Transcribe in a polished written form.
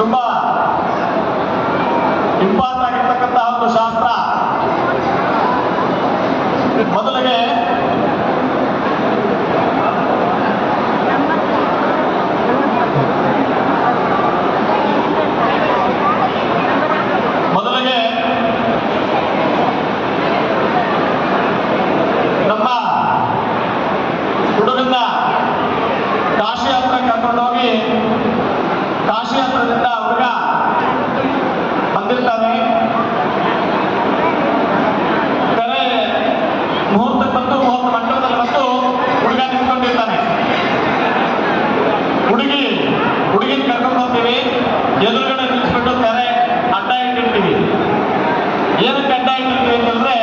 ತುಂಬಾ ಇಂಪಾರ್ಟೆಂಟ್ ಆಗಿರ್ತಕ್ಕಂತಹ ಒಂದು ಶಾಸ್ತ್ರ. ಮೊದಲಿಗೆ ನಮ್ಮ ಹುಡುಗನ್ನ ಕಾಶಿ ಹತ್ರ ಕರ್ಕೊಂಡೋಗಿ ಕಾಶಿ ಹತ್ರದಿಂದ ಹುಡುಗ ಬಂದಿರ್ತಾನೆ. ಬೇರೆ ಮುಹೂರ್ತಕ್ಕೆ ಬಂದು ಮುಹೂರ್ತ ಮಂಟಪದಲ್ಲಿ ಬಂದು ಹುಡುಗ ನಿಂತ್ಕೊಂಡಿರ್ತಾನೆ. ಹುಡುಗಿನ ಕರ್ಕೊಂಡು ಹೋಗ್ತೀವಿ, ಎದುರುಗಡೆ ನಿಲ್ಲಿಸ್ಬಿಟ್ಟು ತೆರೆ ಅಡ್ಡ ಇಟ್ಟಿರ್ತೀವಿ. ಏನಕ್ಕೆ ಅಡ್ಡ ಇಟ್ಟಿರ್ತೀವಿ ಅಂತಂದ್ರೆ